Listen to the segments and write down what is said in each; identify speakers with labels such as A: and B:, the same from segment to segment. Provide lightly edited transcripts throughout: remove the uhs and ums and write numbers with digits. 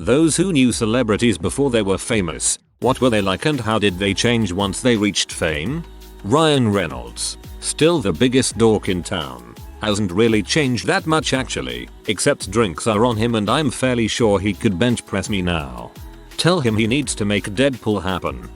A: those who knew celebrities before they were famous, what were they like and how did they change once they reached fame? Ryan Reynolds, still the biggest dork in town. Hasn't really changed that much actually, except drinks are on him and I'm fairly sure he could bench press me now. Tell him he needs to make Deadpool happen.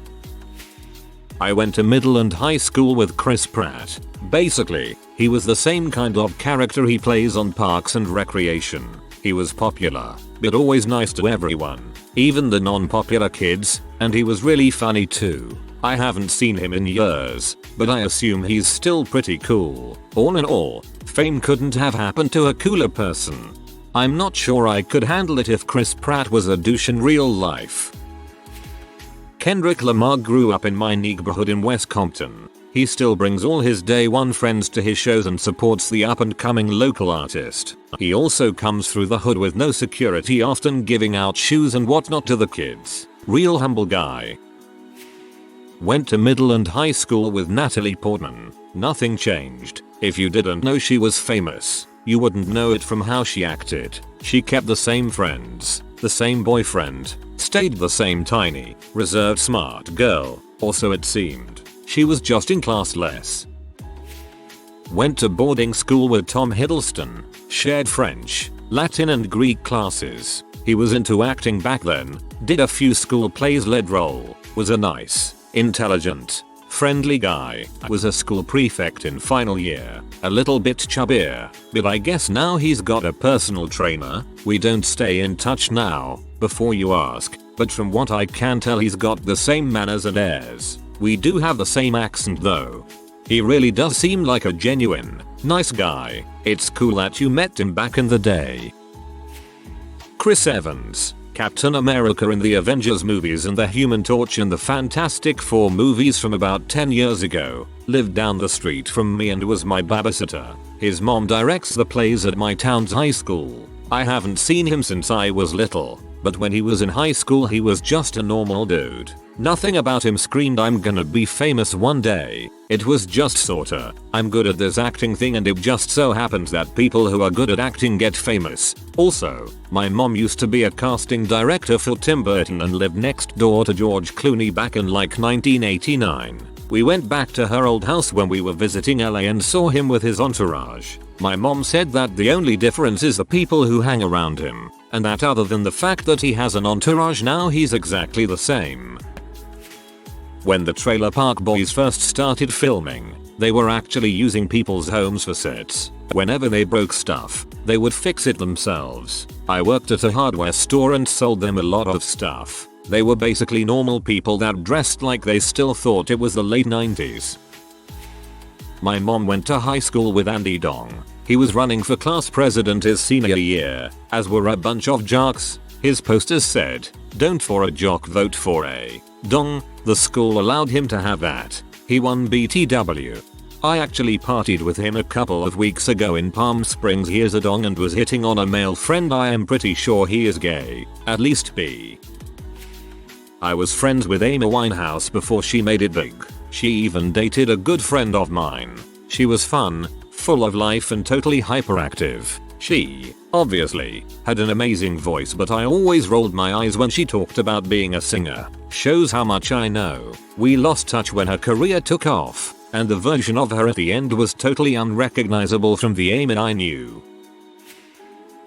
A: I went to middle and high school with Chris Pratt. Basically, he was the same kind of character he plays on Parks and Recreation. He was popular, but always nice to everyone, even the non-popular kids, and he was really funny too. I haven't seen him in years, but I assume he's still pretty cool. All in all, fame couldn't have happened to a cooler person. I'm not sure I could handle it if Chris Pratt was a douche in real life. Kendrick Lamar grew up in my neighborhood in West Compton. He still brings all his day one friends to his shows and supports the up and coming local artist. He also comes through the hood with no security, often giving out shoes and whatnot to the kids. Real humble guy. Went to middle and high school with Natalie Portman. Nothing changed. If you didn't know she was famous, you wouldn't know it from how she acted. She kept the same friends, the same boyfriend, stayed the same tiny, reserved smart girl, or so it seemed. She was just in class less. Went to boarding school with Tom Hiddleston, shared French, Latin and Greek classes. He was into acting back then, did a few school plays lead role, was a nice, intelligent, friendly guy. Was a school prefect in final year, a little bit chubbier, but I guess now he's got a personal trainer. We don't stay in touch now, before you ask, but from what I can tell he's got the same manners and airs. We do have the same accent though. He really does seem like a genuine, nice guy. It's cool that you met him back in the day. Chris Evans, Captain America in the Avengers movies and the Human Torch in the Fantastic Four movies from about 10 years ago, lived down the street from me and was my babysitter. His mom directs the plays at my town's high school. I haven't seen him since I was little, but when he was in high school he was just a normal dude. Nothing about him screamed I'm gonna be famous one day. It was just sorta, I'm good at this acting thing and it just so happens that people who are good at acting get famous. Also, my mom used to be a casting director for Tim Burton and lived next door to George Clooney back in like 1989. We went back to her old house when we were visiting LA and saw him with his entourage. My mom said that the only difference is the people who hang around him, and that other than the fact that he has an entourage now he's exactly the same. When the Trailer Park Boys first started filming, they were actually using people's homes for sets. Whenever they broke stuff, they would fix it themselves. I worked at a hardware store and sold them a lot of stuff. They were basically normal people that dressed like they still thought it was the late 90s. My mom went to high school with Andy Dong. He was running for class president his senior year, as were a bunch of jocks. His posters said, "Don't for a jock, vote for a Dong." The school allowed him to have that. He won BTW. I actually partied with him a couple of weeks ago in Palm Springs. He is a Dong and was hitting on a male friend. I am pretty sure he is gay, at least bi. I was friends with Amy Winehouse before she made it big. She even dated a good friend of mine. She was fun, full of life and totally hyperactive. She, obviously, had an amazing voice, but I always rolled my eyes when she talked about being a singer. Shows how much I know. We lost touch when her career took off, and the version of her at the end was totally unrecognizable from the Amy I knew.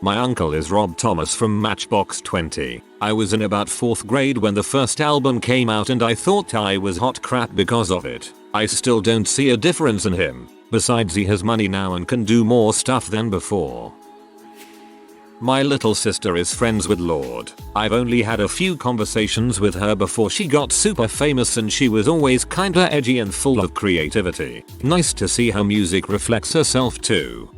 A: My uncle is Rob Thomas from Matchbox 20. I was in about 4th grade when the first album came out and I thought I was hot crap because of it. I still don't see a difference in him. Besides, he has money now and can do more stuff than before. My little sister is friends with Lorde. I've only had a few conversations with her before she got super famous and she was always kinda edgy and full of creativity. Nice to see how music reflects herself too.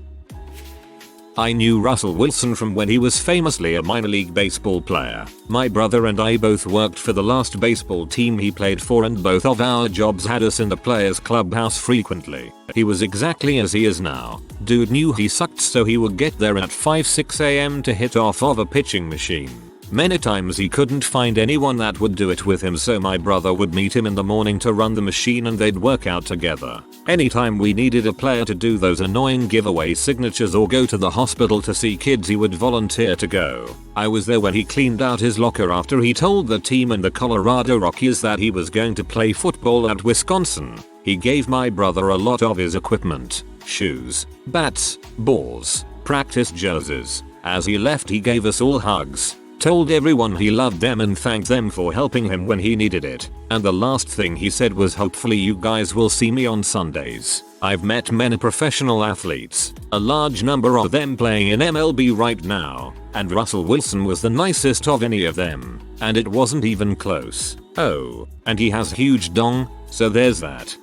A: I knew Russell Wilson from when he was famously a minor league baseball player. My brother and I both worked for the last baseball team he played for and both of our jobs had us in the players clubhouse frequently. He was exactly as he is now. Dude knew he sucked so he would get there at 5-6 am to hit off of a pitching machine. Many times he couldn't find anyone that would do it with him, so my brother would meet him in the morning to run the machine and they'd work out together. Anytime we needed a player to do those annoying giveaway signatures or go to the hospital to see kids, he would volunteer to go. I was there when he cleaned out his locker after he told the team in the Colorado Rockies that he was going to play football at Wisconsin. He gave my brother a lot of his equipment, shoes, bats, balls, practice jerseys. As he left, he gave us all hugs, told everyone he loved them and thanked them for helping him when he needed it. And the last thing he said was, hopefully you guys will see me on Sundays. I've met many professional athletes, a large number of them playing in MLB right now, and Russell Wilson was the nicest of any of them, and it wasn't even close. Oh, and he has huge dong, so there's that.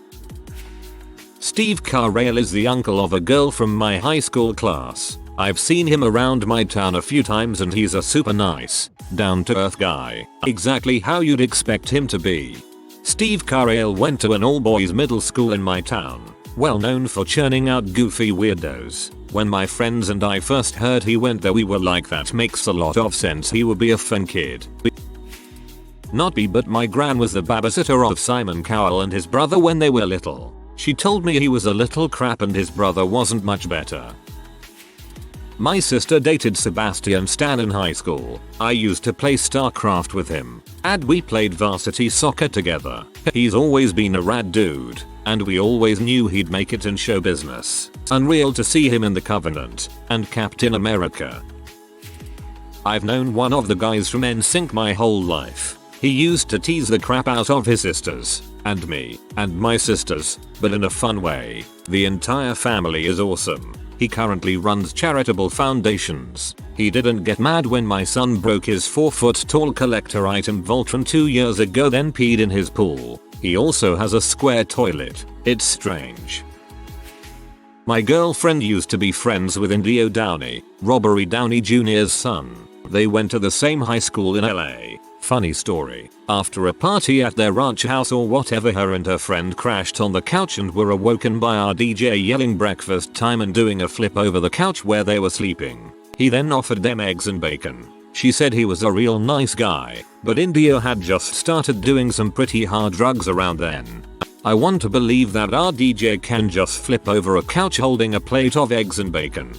A: Steve Carell is the uncle of a girl from my high school class. I've seen him around my town a few times and he's a super nice, down-to-earth guy. Exactly how you'd expect him to be. Steve Carell went to an all-boys middle school in my town, well known for churning out goofy weirdos. When my friends and I first heard he went there, we were like, that makes a lot of sense, he would be a fun kid. Not me, but my gran was the babysitter of Simon Cowell and his brother when they were little. She told me he was a little crap and his brother wasn't much better. My sister dated Sebastian Stan in high school. I used to play StarCraft with him, and we played varsity soccer together. He's always been a rad dude, and we always knew he'd make it in show business. Unreal to see him in The Covenant and Captain America. I've known one of the guys from NSYNC my whole life. He used to tease the crap out of his sisters, and me, and my sisters, but in a fun way. The entire family is awesome. He currently runs charitable foundations. He didn't get mad when my son broke his 4-foot-tall collector item Voltron 2 years ago, then peed in his pool. He also has a square toilet. It's strange. My girlfriend used to be friends with Indio Downey, Robert Downey Jr.'s son. They went to the same high school in LA. Funny story. After a party at their ranch house or whatever, her and her friend crashed on the couch and were awoken by our DJ yelling breakfast time and doing a flip over the couch where they were sleeping. He then offered them eggs and bacon. She said he was a real nice guy, but Indio had just started doing some pretty hard drugs around then. I want to believe that our DJ can just flip over a couch holding a plate of eggs and bacon.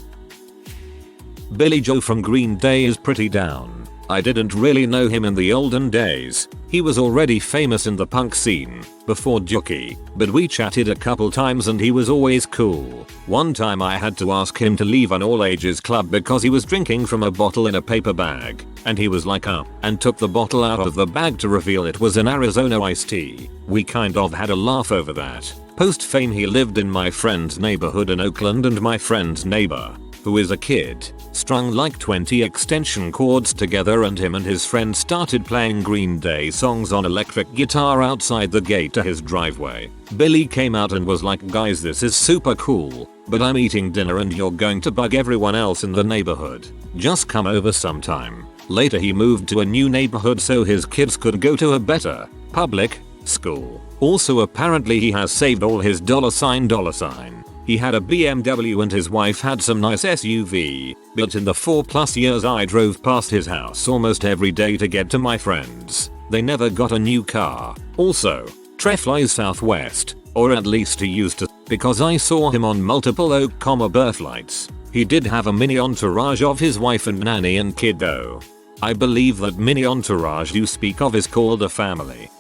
A: Billy Joe from Green Day is pretty down. I didn't really know him in the olden days. He was already famous in the punk scene before Jockey, but we chatted a couple times and he was always cool. One time I had to ask him to leave an all-ages club because he was drinking from a bottle in a paper bag, and he was like, and took the bottle out of the bag to reveal it was an Arizona iced tea. We kind of had a laugh over that. Post-fame, he lived in my friend's neighborhood in Oakland, and my friend's neighbor, who is a kid, strung like 20 extension cords together, and him and his friend started playing Green Day songs on electric guitar outside the gate to his driveway. Billy came out and was like, guys, this is super cool, but I'm eating dinner and you're going to bug everyone else in the neighborhood. Just come over sometime. Later he moved to a new neighborhood so his kids could go to a better public school. Also apparently he has saved all his $. He had a BMW and his wife had some nice SUV, but in the 4+ years I drove past his house almost every day to get to my friends, they never got a new car. Also, Trey flies Southwest, or at least he used to, because I saw him on multiple Oak, birth flights. He did have a mini entourage of his wife and nanny and kid though. I believe that mini entourage you speak of is called a family.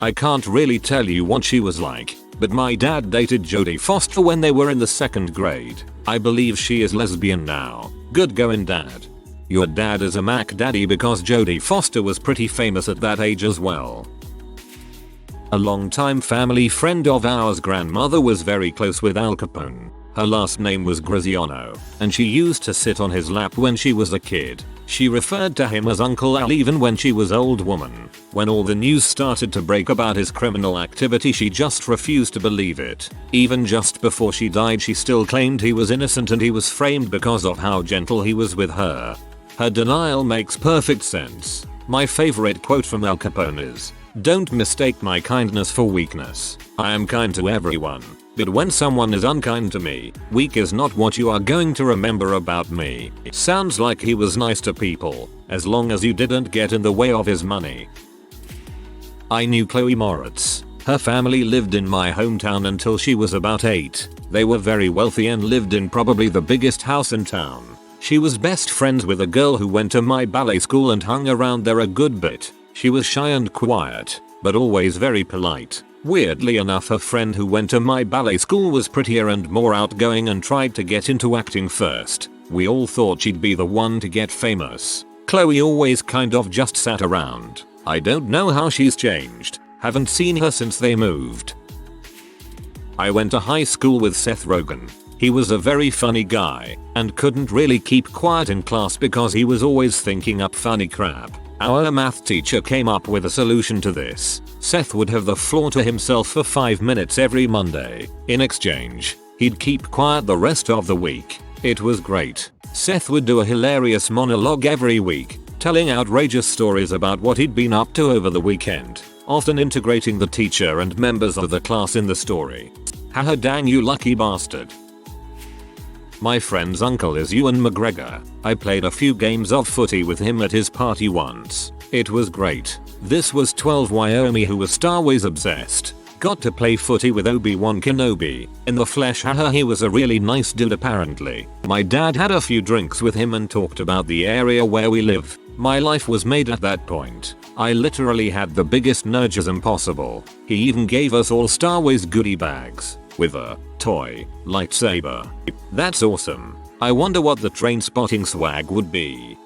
A: I can't really tell you what she was like, but my dad dated Jodie Foster when they were in the 2nd grade. I believe she is lesbian now. Good going, Dad. Your dad is a Mac Daddy because Jodie Foster was pretty famous at that age as well. A longtime family friend of ours' grandmother was very close with Al Capone. Her last name was Graziano, and she used to sit on his lap when she was a kid. She referred to him as Uncle Al even when she was old woman. When all the news started to break about his criminal activity, she just refused to believe it. Even just before she died, she still claimed he was innocent and he was framed because of how gentle he was with her. Her denial makes perfect sense. My favorite quote from Al Capone is, "Don't mistake my kindness for weakness. I am kind to everyone. But when someone is unkind to me, weak is not what you are going to remember about me. It sounds like he was nice to people, as long as you didn't get in the way of his money. I knew Chloe Moritz. Her family lived in my hometown until she was about 8. They were very wealthy and lived in probably the biggest house in town. She was best friends with a girl who went to my ballet school and hung around there a good bit. She was shy and quiet, but always very polite. Weirdly enough, her friend who went to my ballet school was prettier and more outgoing and tried to get into acting first. We all thought she'd be the one to get famous. Chloe always kind of just sat around. I don't know how she's changed. Haven't seen her since they moved. I went to high school with Seth Rogen. He was a very funny guy and couldn't really keep quiet in class because he was always thinking up funny crap. Our math teacher came up with a solution to this. Seth would have the floor to himself for 5 minutes every Monday. In exchange, he'd keep quiet the rest of the week. It was great. Seth would do a hilarious monologue every week, telling outrageous stories about what he'd been up to over the weekend, often integrating the teacher and members of the class in the story. Haha, dang you lucky bastard. My friend's uncle is Ewan McGregor. I played a few games of footy with him at his party once. It was great. This was 12 Wyoming, who was Star Wars obsessed. Got to play footy with Obi-Wan Kenobi in the flesh. Haha, he was a really nice dude apparently. My dad had a few drinks with him and talked about the area where we live. My life was made at that point. I literally had the biggest nerdgasm possible. He even gave us all Star Wars goodie bags with a toy lightsaber. That's awesome. I wonder what the Trainspotting swag would be.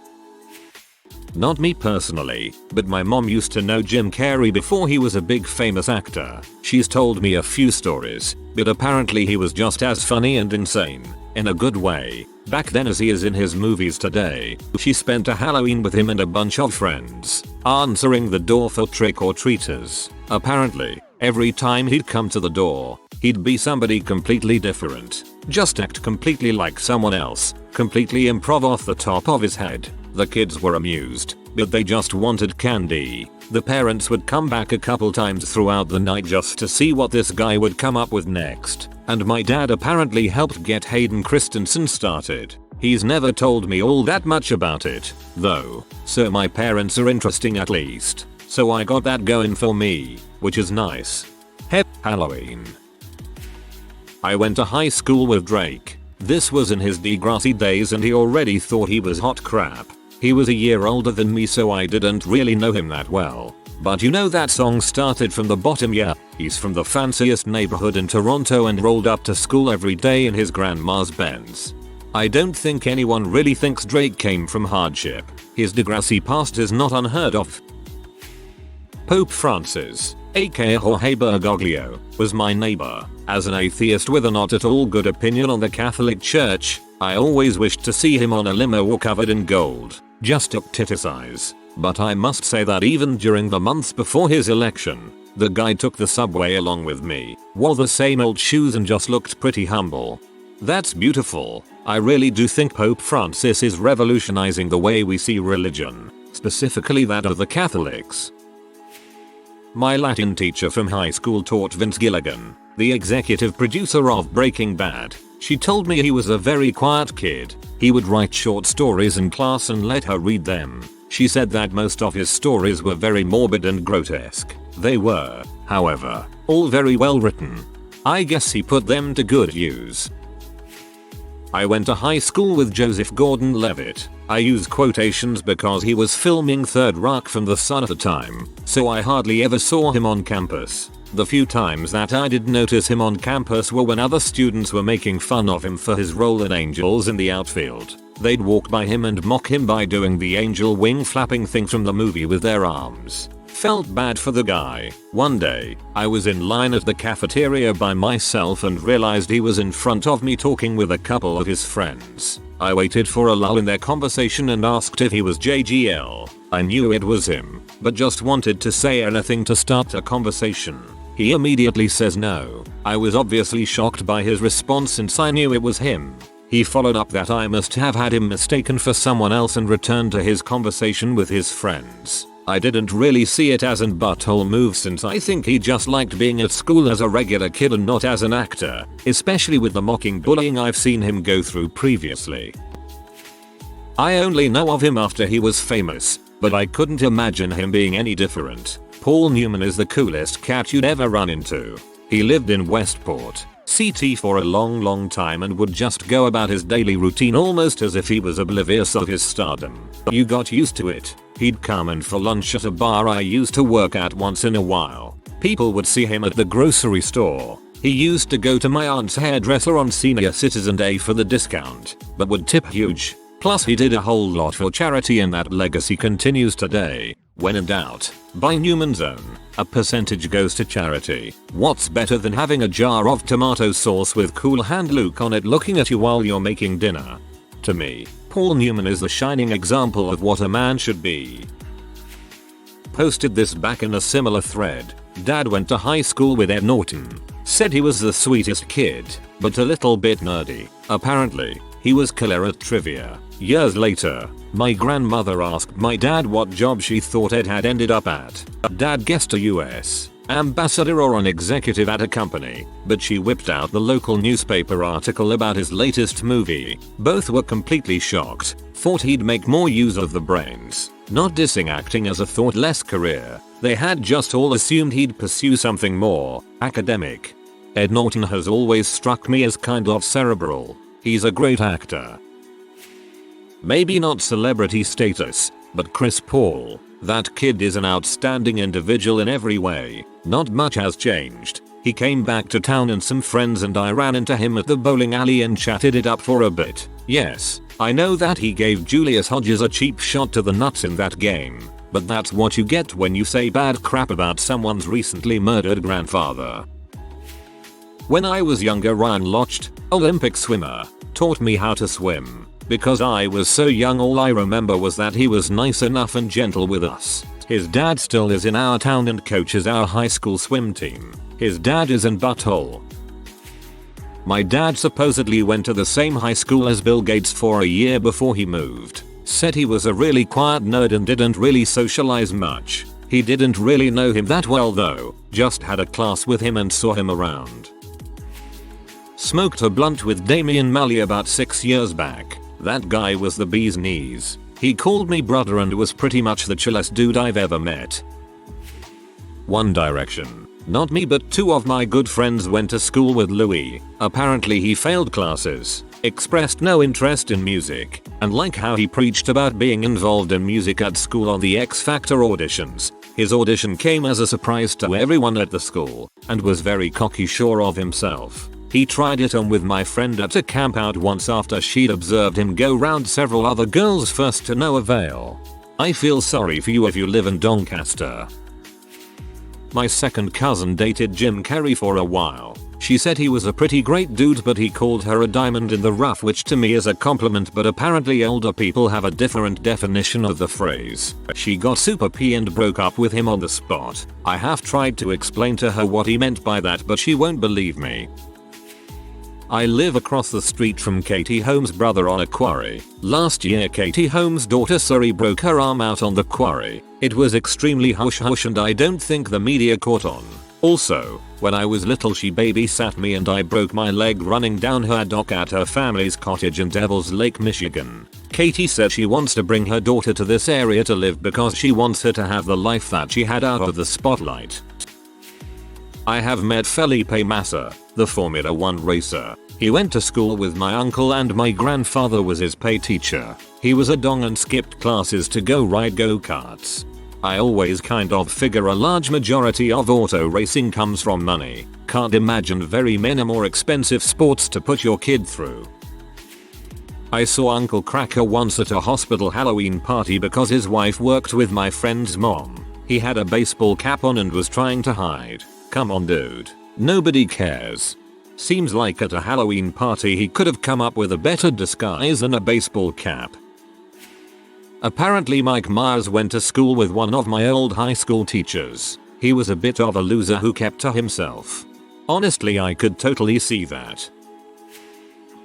A: Not me personally, but my mom used to know Jim Carrey before he was a big famous actor. She's told me a few stories, but apparently he was just as funny and insane, in a good way, back then as he is in his movies today. She spent a Halloween with him and a bunch of friends, answering the door for trick-or-treaters. Apparently, every time he'd come to the door, he'd be somebody completely different. Just act completely like someone else, completely improv off the top of his head. The kids were amused, but they just wanted candy. The parents would come back a couple times throughout the night just to see what this guy would come up with next. And my dad apparently helped get Hayden Christensen started. He's never told me all that much about it, though, so my parents are interesting at least. So I got that going for me, which is nice. Halloween. I went to high school with Drake. This was in his Degrassi days and he already thought he was hot crap. He was a year older than me, so I didn't really know him that well. But you know that song Started from the Bottom? Yeah, he's from the fanciest neighborhood in Toronto and rolled up to school every day in his grandma's Benz. I don't think anyone really thinks Drake came from hardship. His Degrassi past is not unheard of. Pope Francis, aka Jorge Bergoglio, was my neighbor. As an atheist with a not at all good opinion on the Catholic Church, I always wished to see him on a limo or covered in gold, just to criticize. But I must say that even during the months before his election, the guy took the subway along with me, wore the same old shoes and just looked pretty humble. That's beautiful. I really do think Pope Francis is revolutionizing the way we see religion, specifically that of the Catholics. My Latin teacher from high school taught Vince Gilligan, the executive producer of Breaking Bad. She told me he was a very quiet kid. He would write short stories in class and let her read them. She said that most of his stories were very morbid and grotesque. They were, however, all very well written. I guess he put them to good use. I went to high school with Joseph Gordon-Levitt. I use quotations because he was filming Third Rock from the Sun at the time, so I hardly ever saw him on campus. The few times that I did notice him on campus were when other students were making fun of him for his role in Angels in the Outfield. They'd walk by him and mock him by doing the angel wing flapping thing from the movie with their arms. Felt bad for the guy. One day, I was in line at the cafeteria by myself and realized he was in front of me talking with a couple of his friends. I waited for a lull in their conversation and asked if he was JGL. I knew it was him, but just wanted to say anything to start a conversation. He immediately says no. I was obviously shocked by his response since I knew it was him. He followed up that I must have had him mistaken for someone else and returned to his conversation with his friends. I didn't really see it as an butthole move since I think he just liked being at school as a regular kid and not as an actor, especially with the mocking bullying I've seen him go through previously. I only know of him after he was famous, but I couldn't imagine him being any different. Paul Newman is the coolest cat you'd ever run into. He lived in Westport, CT for a long time and would just go about his daily routine almost as if he was oblivious of his stardom. You got used to it. He'd come in for lunch at a bar I used to work at once in a while. People would see him at the grocery store. He used to go to my aunt's hairdresser on Senior Citizen Day for the discount, but would tip huge. Plus he did a whole lot for charity and that legacy continues today. When in doubt, buy Newman's Own. A percentage goes to charity. What's better than having a jar of tomato sauce with Cool Hand Luke on it looking at you while you're making dinner? To me, Paul Newman is the shining example of what a man should be. Posted this back in a similar thread. Dad went to high school with Ed Norton. Said he was the sweetest kid, but a little bit nerdy. Apparently, he was killer at trivia. Years later, my grandmother asked my dad what job she thought Ed had ended up at. Dad guessed a US ambassador or an executive at a company, but she whipped out the local newspaper article about his latest movie. Both were completely shocked, thought he'd make more use of the brains. Not dissing acting as a thoughtless career, they had just all assumed he'd pursue something more academic. Ed Norton has always struck me as kind of cerebral. He's a great actor. Maybe not celebrity status, but Chris Paul, that kid is an outstanding individual in every way. Not much has changed. He came back to town and some friends and I ran into him at the bowling alley and chatted it up for a bit. Yes, I know that he gave Julius Hodges a cheap shot to the nuts in that game, but that's what you get when you say bad crap about someone's recently murdered grandfather. When I was younger, Ryan Lochte, Olympic swimmer, taught me how to swim. Because I was so young, all I remember was that he was nice enough and gentle with us. His dad still is in our town and coaches our high school swim team. His dad is in Butthole. My dad supposedly went to the same high school as Bill Gates for a year before he moved. Said he was a really quiet nerd and didn't really socialize much. He didn't really know him that well though, just had a class with him and saw him around. Smoked a blunt with Damian Malley about 6 years back. That guy was the bee's knees. He called me brother and was pretty much the chillest dude I've ever met. One Direction. Not me, but two of my good friends went to school with Louis. Apparently he failed classes, expressed no interest in music, and like how he preached about being involved in music at school on the X Factor auditions. His audition came as a surprise to everyone at the school, and was very cocky sure of himself. He tried it on with my friend at a camp out once after she'd observed him go round several other girls first to no avail. I feel sorry for you if you live in Doncaster. My second cousin dated Jim Carrey for a while. She said he was a pretty great dude, but he called her a diamond in the rough, which to me is a compliment, but apparently older people have a different definition of the phrase. She got super pee and broke up with him on the spot. I have tried to explain to her what he meant by that, but she won't believe me. I live across the street from Katie Holmes' brother on a quarry. Last year Katie Holmes' daughter Suri broke her arm out on the quarry. It was extremely hush and I don't think the media caught on. Also, when I was little she babysat me and I broke my leg running down her dock at her family's cottage in Devils Lake, Michigan. Katie said she wants to bring her daughter to this area to live because she wants her to have the life that she had out of the spotlight. I have met Felipe Massa, the Formula 1 racer. He went to school with my uncle and my grandfather was his pay teacher. He was a dong and skipped classes to go ride go-karts. I always kind of figure a large majority of auto racing comes from money. Can't imagine very many more expensive sports to put your kid through. I saw Uncle Cracker once at a hospital Halloween party because his wife worked with my friend's mom. He had a baseball cap on and was trying to hide. Come on dude. Nobody cares. Seems like at a Halloween party he could have come up with a better disguise than a baseball cap. Apparently Mike Myers went to school with one of my old high school teachers. He was a bit of a loser who kept to himself. Honestly, I could totally see that.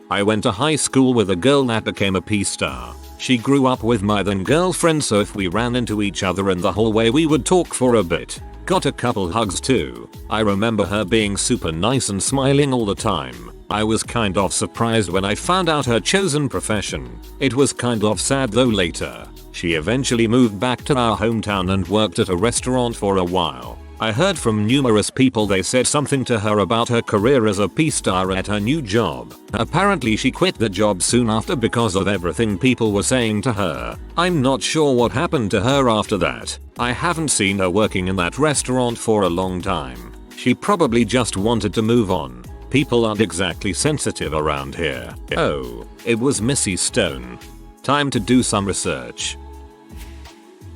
A: I went to high school with a girl that became a P-star. She grew up with my then girlfriend, so if we ran into each other in the hallway we would talk for a bit. Got a couple hugs too. I remember her being super nice and smiling all the time. I was kind of surprised when I found out her chosen profession. It was kind of sad though later. She eventually moved back to our hometown and worked at a restaurant for a while. I heard from numerous people they said something to her about her career as a P-star at her new job. Apparently she quit the job soon after because of everything people were saying to her. I'm not sure what happened to her after that. I haven't seen her working in that restaurant for a long time. She probably just wanted to move on. People aren't exactly sensitive around here. Oh, it was Missy Stone. Time to do some research.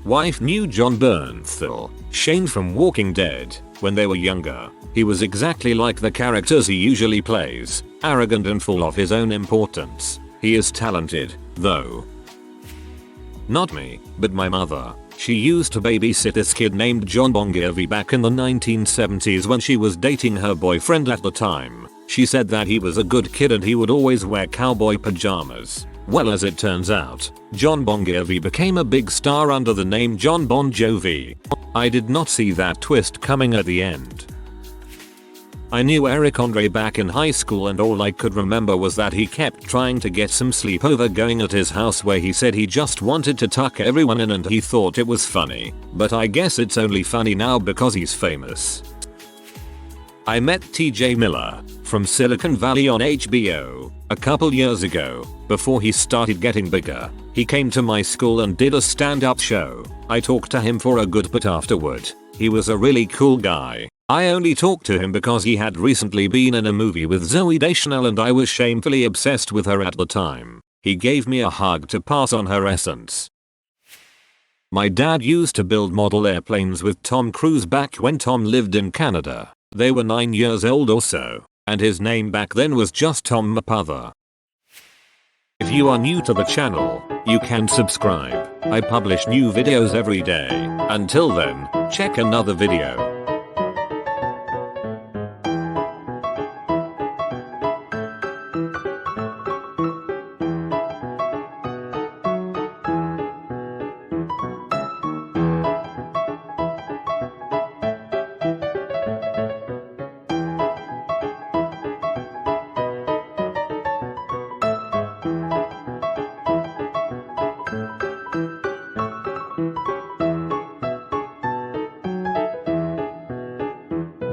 A: Wife knew Jon Bernthal, Shane from Walking Dead, when they were younger. He was exactly like the characters he usually plays, arrogant and full of his own importance. He is talented, though. Not me, but my mother. She used to babysit this kid named Jon Bon Jovi back in the 1970s when she was dating her boyfriend at the time. She said that he was a good kid and he would always wear cowboy pajamas. Well, as it turns out, Jon Bon Jovi became a big star under the name Jon Bon Jovi. I did not see that twist coming at the end. I knew Eric Andre back in high school and all I could remember was that he kept trying to get some sleep over going at his house where he said he just wanted to tuck everyone in and he thought it was funny. But I guess it's only funny now because he's famous. I met TJ Miller from Silicon Valley on HBO a couple years ago, before he started getting bigger. He came to my school and did a stand-up show. I talked to him for a good bit afterward. He was a really cool guy. I only talked to him because he had recently been in a movie with Zooey Deschanel and I was shamefully obsessed with her at the time. He gave me a hug to pass on her essence. My dad used to build model airplanes with Tom Cruise back when Tom lived in Canada. They were 9 years old or so, and his name back then was just Tom Mapother. If you are new to the channel, you can subscribe. I publish new videos every day. Until then, check another video.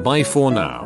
A: Bye for now.